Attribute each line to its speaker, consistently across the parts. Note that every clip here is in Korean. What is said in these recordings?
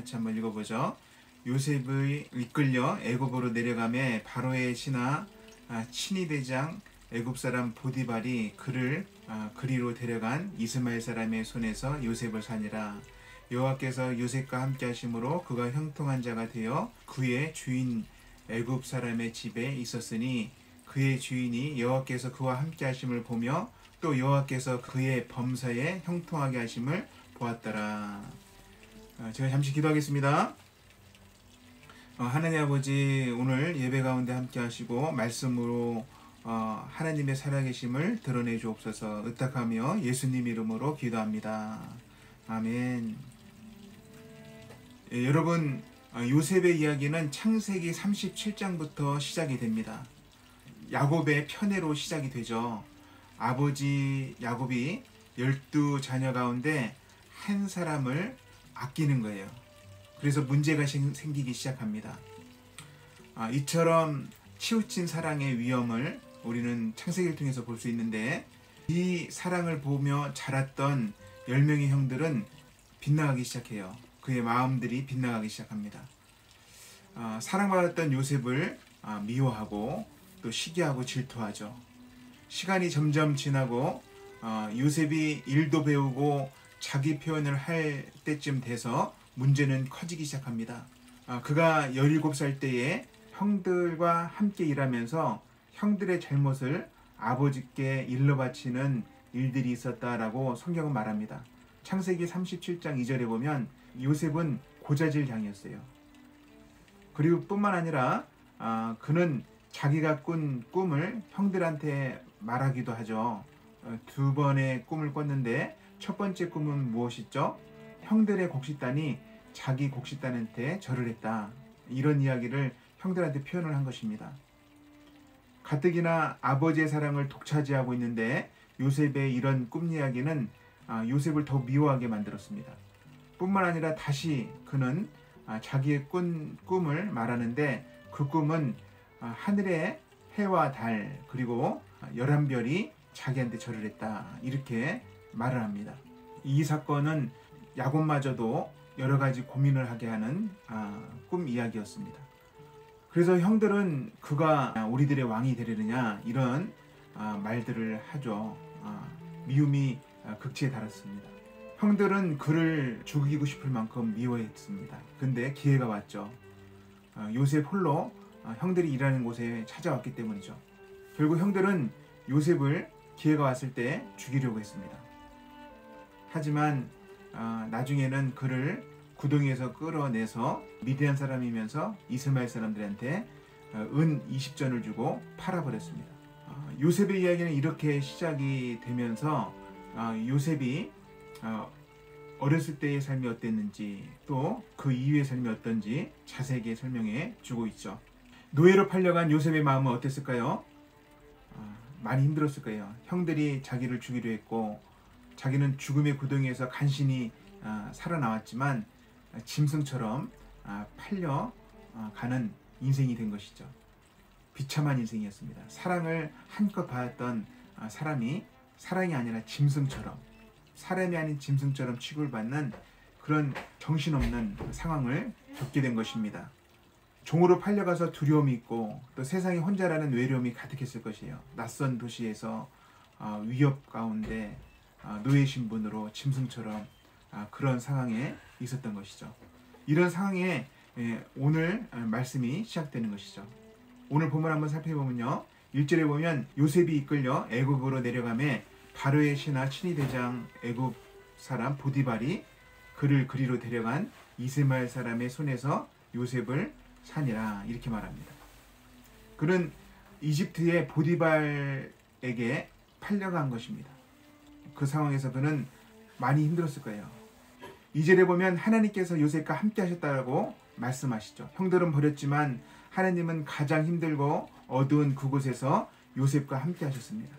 Speaker 1: 같이 한번 읽어보죠. 요셉의 이끌려 애굽으로 내려가매 바로의 신하 친위 대장 애굽 사람 보디발이 그를 그리로 데려간 이스마엘 사람의 손에서 요셉을 사니라. 여호와께서 요셉과 함께 하심으로 그가 형통한 자가 되어 그의 주인 애굽 사람의 집에 있었으니 그의 주인이 여호와께서 그와 함께 하심을 보며 또 여호와께서 그의 범사에 형통하게 하심을 보았더라. 제가 잠시 기도하겠습니다. 하나님 아버지, 오늘 예배 가운데 함께 하시고 말씀으로 하나님의 살아계심을 드러내 주옵소서. 의탁하며 예수님 이름으로 기도합니다. 아멘. 여러분, 요셉의 이야기는 창세기 37장부터 시작이 됩니다. 야곱의 편애로 시작이 되죠. 아버지 야곱이 12자녀 가운데 한 사람을 아끼는 거예요. 그래서 문제가 생기기 시작합니다. 이처럼 치우친 사랑의 위험을 우리는 창세기를 통해서 볼 수 있는데, 이 사랑을 보며 자랐던 10명의 형들은 빗나가기 시작해요. 그의 마음들이 빗나가기 시작합니다. 사랑받았던 요셉을 미워하고 또 시기하고 질투하죠. 시간이 점점 지나고 요셉이 일도 배우고 자기 표현을 할 때쯤 돼서 문제는 커지기 시작합니다. 그가 17살 때에 형들과 함께 일하면서 형들의 잘못을 아버지께 일러 바치는 일들이 있었다라고 성경은 말합니다. 창세기 37장 2절에 보면 요셉은 고자질 양이었어요. 그리고 뿐만 아니라 그는 자기가 꾼 꿈을 형들한테 말하기도 하죠. 2번의 꿈을 꿨는데 첫 번째 꿈은 무엇이죠? 형들의 곡식단이 자기 곡식단한테 절을 했다. 이런 이야기를 형들한테 표현을 한 것입니다. 가뜩이나 아버지의 사랑을 독차지하고 있는데 요셉의 이런 꿈 이야기는 요셉을 더 미워하게 만들었습니다. 뿐만 아니라 다시 그는 자기의 꾼 꿈을 말하는데 그 꿈은 하늘의 해와 달 그리고 11별이 자기한테 절을 했다. 이렇게 말을 합니다. 이 사건은 야곱마저도 여러 가지 고민을 하게 하는 꿈 이야기였습니다. 그래서 형들은 그가 우리들의 왕이 되려느냐 이런 말들을 하죠. 미움이 극치에 달했습니다. 형들은 그를 죽이고 싶을 만큼 미워했습니다. 근데 기회가 왔죠. 요셉 홀로 형들이 일하는 곳에 찾아왔기 때문이죠. 결국 형들은 요셉을 기회가 왔을 때 죽이려고 했습니다. 하지만 나중에는 그를 구덩이에서 끌어내서 미디안 사람이면서 이스마엘 사람들한테 은 20전을 주고 팔아버렸습니다. 요셉의 이야기는 이렇게 시작이 되면서 요셉이 어렸을 때의 삶이 어땠는지 또 그 이후의 삶이 어떤지 자세하게 설명해 주고 있죠. 노예로 팔려간 요셉의 마음은 어땠을까요? 많이 힘들었을 거예요. 형들이 자기를 죽이려 했고 자기는 죽음의 구덩이에서 간신히 살아나왔지만 짐승처럼 팔려가는 인생이 된 것이죠. 비참한 인생이었습니다. 사랑을 한껏 받았던 사람이 사랑이 아니라 짐승처럼, 사람이 아닌 짐승처럼 취급을 받는 그런 정신없는 상황을 겪게 된 것입니다. 종으로 팔려가서 두려움이 있고 또 세상에 혼자라는 외로움이 가득했을 것이에요. 낯선 도시에서 위협 가운데 노예 신분으로 짐승처럼 그런 상황에 있었던 것이죠. 이런 상황에 오늘 말씀이 시작되는 것이죠. 오늘 본문 한번 살펴보면요. 1절에 보면 요셉이 이끌려 애굽으로 내려가매 바로의 신하 친위 대장 애굽 사람 보디발이 그를 그리로 데려간 이스마엘 사람의 손에서 요셉을 사니라 이렇게 말합니다. 그는 이집트의 보디발에게 팔려간 것입니다. 그 상황에서 그는 많이 힘들었을 거예요. 2절에 보면 하나님께서 요셉과 함께 하셨다고 말씀하시죠. 형들은 버렸지만 하나님은 가장 힘들고 어두운 그곳에서 요셉과 함께 하셨습니다.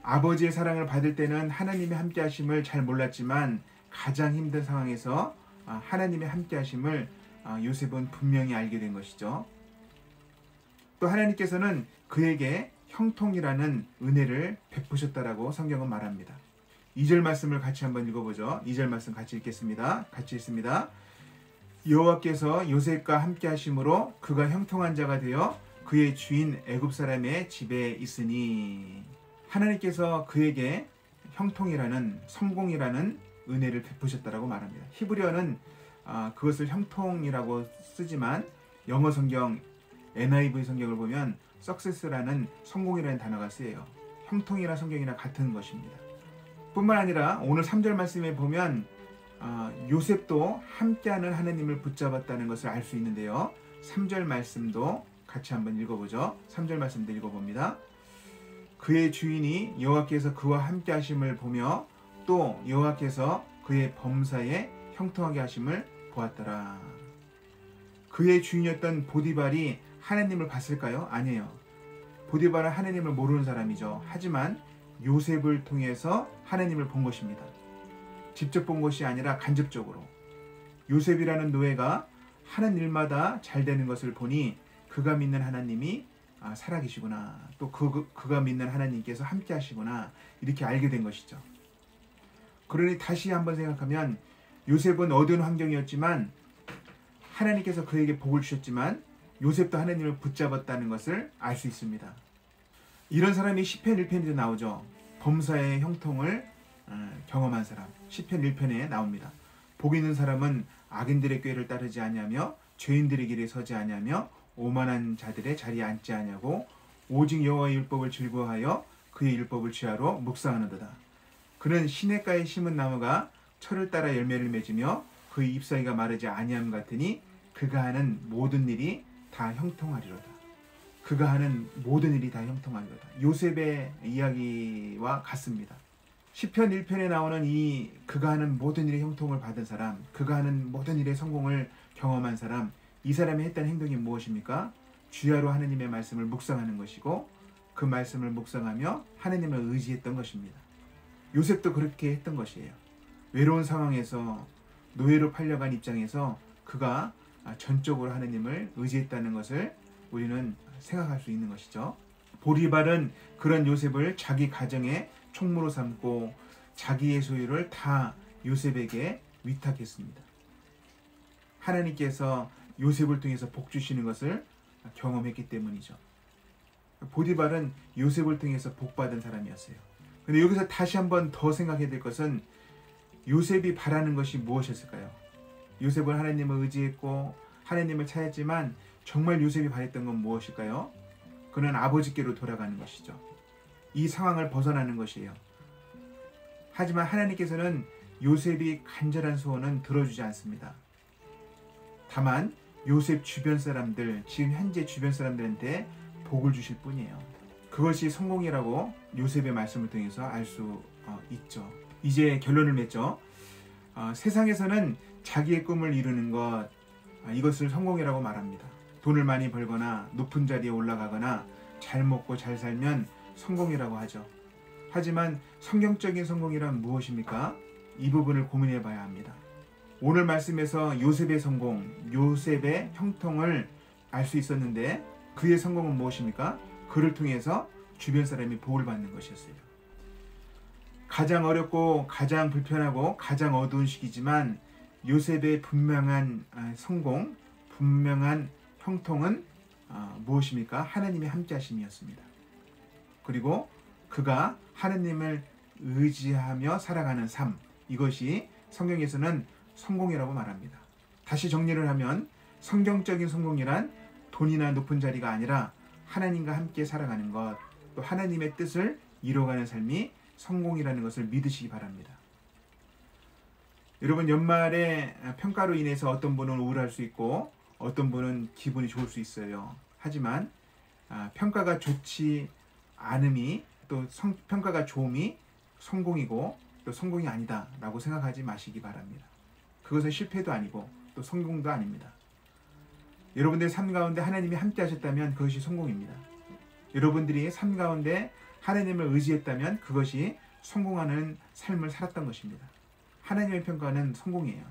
Speaker 1: 아버지의 사랑을 받을 때는 하나님의 함께 하심을 잘 몰랐지만 가장 힘든 상황에서 하나님의 함께 하심을 요셉은 분명히 알게 된 것이죠. 또 하나님께서는 그에게 형통이라는 은혜를 베푸셨다라고 성경은 말합니다. 2절 말씀을 같이 한번 읽어보죠. 2절 말씀 같이 읽겠습니다. 같이 읽습니다. 여호와께서 요셉과 함께 하심으로 그가 형통한 자가 되어 그의 주인 애굽 사람의 집에 있으니, 하나님께서 그에게 형통이라는, 성공이라는 은혜를 베푸셨다라고 말합니다. 히브리어는 그것을 형통이라고 쓰지만 영어 성경 NIV 성경을 보면 success라는, 성공이라는 단어가 쓰여요. 형통이나 성경이나 같은 것입니다. 뿐만 아니라 오늘 3절 말씀에 보면 요셉도 함께하는 하나님을 붙잡았다는 것을 알 수 있는데요. 3절 말씀도 같이 한번 읽어보죠. 3절 말씀도 읽어봅니다. 그의 주인이 여호와께서 그와 함께 하심을 보며 또 여호와께서 그의 범사에 형통하게 하심을 보았더라. 그의 주인이었던 보디발이 하나님을 봤을까요? 아니에요. 보디발은 하나님을 모르는 사람이죠. 하지만 요셉을 통해서 하나님을 본 것입니다. 직접 본 것이 아니라 간접적으로. 요셉이라는 노예가 하는 일마다 잘 되는 것을 보니 그가 믿는 하나님이 살아계시구나, 또 그가 믿는 하나님께서 함께 하시구나, 이렇게 알게 된 것이죠. 그러니 다시 한번 생각하면 요셉은 어두운 환경이었지만 하나님께서 그에게 복을 주셨지만 요셉도 하나님을 붙잡았다는 것을 알 수 있습니다. 이런 사람이 시편 1편에도 나오죠. 범사의 형통을 경험한 사람, 시편 1편에 나옵니다. 복 있는 사람은 악인들의 꾀를 따르지 아니하며 죄인들의 길에 서지 아니하며 오만한 자들의 자리에 앉지 아니하고 오직 여호와의 율법을 즐거워하여 그의 율법을 취하러 묵상하는도다. 그는 시냇가에 심은 나무가 철을 따라 열매를 맺으며 그의 잎사귀가 마르지 아니함 같으니 그가 하는 모든 일이 다 형통하리로다. 그가 하는 모든 일이 다 형통하리로다. 요셉의 이야기와 같습니다. 시편 1편에 나오는 이 그가 하는 모든 일의 형통을 받은 사람, 그가 하는 모든 일의 성공을 경험한 사람, 이 사람이 했던 행동이 무엇입니까? 주야로 하나님의 말씀을 묵상하는 것이고 그 말씀을 묵상하며 하나님을 의지했던 것입니다. 요셉도 그렇게 했던 것이에요. 외로운 상황에서 노예로 팔려간 입장에서 그가 전적으로 하나님을 의지했다는 것을 우리는 생각할 수 있는 것이죠. 보디발은 그런 요셉을 자기 가정의 총무로 삼고 자기의 소유를 다 요셉에게 위탁했습니다. 하나님께서 요셉을 통해서 복 주시는 것을 경험했기 때문이죠. 보디발은 요셉을 통해서 복받은 사람이었어요. 근데 여기서 다시 한번 더 생각해야 될 것은 요셉이 바라는 것이 무엇이었을까요? 요셉은 하나님을 의지했고 하나님을 찾았지만 정말 요셉이 바랬던 건 무엇일까요? 그는 아버지께로 돌아가는 것이죠. 이 상황을 벗어나는 것이에요. 하지만 하나님께서는 요셉이 간절한 소원은 들어주지 않습니다. 다만 요셉 주변 사람들, 지금 현재 주변 사람들한테 복을 주실 뿐이에요. 그것이 성공이라고 요셉의 말씀을 통해서 알 수 있죠. 이제 결론을 맺죠. 세상에서는 자기의 꿈을 이루는 것, 이것을 성공이라고 말합니다. 돈을 많이 벌거나 높은 자리에 올라가거나 잘 먹고 잘 살면 성공이라고 하죠. 하지만 성경적인 성공이란 무엇입니까? 이 부분을 고민해 봐야 합니다. 오늘 말씀에서 요셉의 성공, 요셉의 형통을 알 수 있었는데 그의 성공은 무엇입니까? 그를 통해서 주변 사람이 복을 받는 것이었어요. 가장 어렵고 가장 불편하고 가장 어두운 시기지만 요셉의 분명한 성공, 분명한 형통은 무엇입니까? 하나님의 함께하심이었습니다. 그리고 그가 하나님을 의지하며 살아가는 삶, 이것이 성경에서는 성공이라고 말합니다. 다시 정리를 하면 성경적인 성공이란 돈이나 높은 자리가 아니라 하나님과 함께 살아가는 것, 또 하나님의 뜻을 이뤄가는 삶이 성공이라는 것을 믿으시기 바랍니다. 여러분, 연말에 평가로 인해서 어떤 분은 우울할 수 있고 어떤 분은 기분이 좋을 수 있어요. 하지만 평가가 좋지 않음이, 또 평가가 좋음이 성공이고 또 성공이 아니다 라고 생각하지 마시기 바랍니다. 그것은 실패도 아니고 또 성공도 아닙니다. 여러분들의 삶 가운데 하나님이 함께 하셨다면 그것이 성공입니다. 여러분들이 삶 가운데 하나님을 의지했다면 그것이 성공하는 삶을 살았던 것입니다. 하나님의 평가는 성공이에요.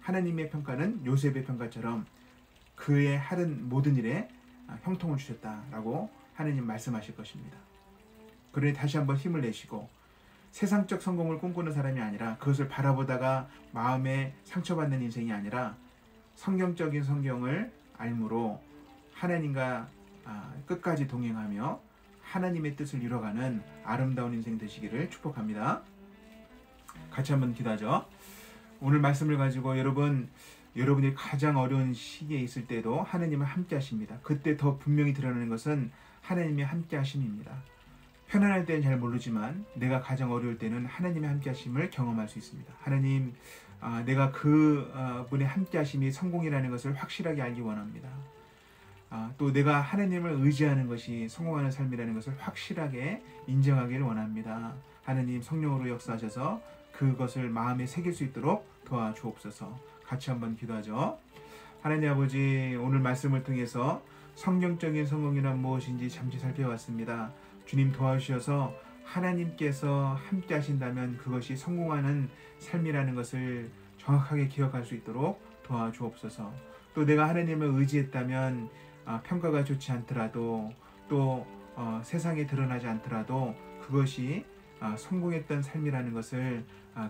Speaker 1: 하나님의 평가는 요셉의 평가처럼 그의 하는 모든 일에 형통을 주셨다라고 하나님 말씀하실 것입니다. 그러니 다시 한번 힘을 내시고 세상적 성공을 꿈꾸는 사람이 아니라, 그것을 바라보다가 마음에 상처받는 인생이 아니라 성경적인 성경을 알므로 하나님과 끝까지 동행하며 하나님의 뜻을 이뤄가는 아름다운 인생 되시기를 축복합니다. 같이 한번 기도하죠. 오늘 말씀을 가지고 여러분이 가장 어려운 시기에 있을 때도 하나님은 함께 하십니다. 그때 더 분명히 드러나는 것은 하나님의 함께 하심입니다. 편안할 때는 잘 모르지만 내가 가장 어려울 때는 하나님의 함께 하심을 경험할 수 있습니다. 하나님, 내가 그분의 함께 하심이 성공이라는 것을 확실하게 알기 원합니다. 또 내가 하나님을 의지하는 것이 성공하는 삶이라는 것을 확실하게 인정하기를 원합니다. 하나님 성령으로 역사하셔서 그것을 마음에 새길 수 있도록 도와주옵소서. 같이 한번 기도하죠. 하나님 아버지, 오늘 말씀을 통해서 성경적인 성공이란 무엇인지 잠시 살펴봤습니다. 주님 도와주셔서 하나님께서 함께 하신다면 그것이 성공하는 삶이라는 것을 정확하게 기억할 수 있도록 도와주옵소서. 또 내가 하나님을 의지했다면 평가가 좋지 않더라도 또 세상에 드러나지 않더라도 그것이 성공했던 삶이라는 것을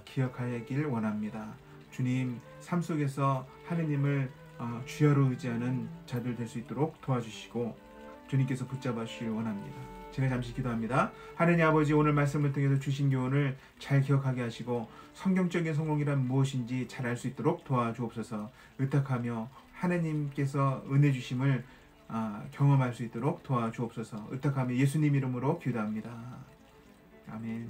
Speaker 1: 기억하길 원합니다. 주님, 삶 속에서 하느님을 주야로 의지하는 자들 될 수 있도록 도와주시고 주님께서 붙잡아 주시길 원합니다. 제가 잠시 기도합니다. 하느님 아버지, 오늘 말씀을 통해서 주신 교훈을 잘 기억하게 하시고 성경적인 성공이란 무엇인지 잘 알 수 있도록 도와주옵소서. 의탁하며 하나님께서 은혜 주심을 경험할 수 있도록 도와주옵소서. 의탁하며 예수님 이름으로 기도합니다. 아멘.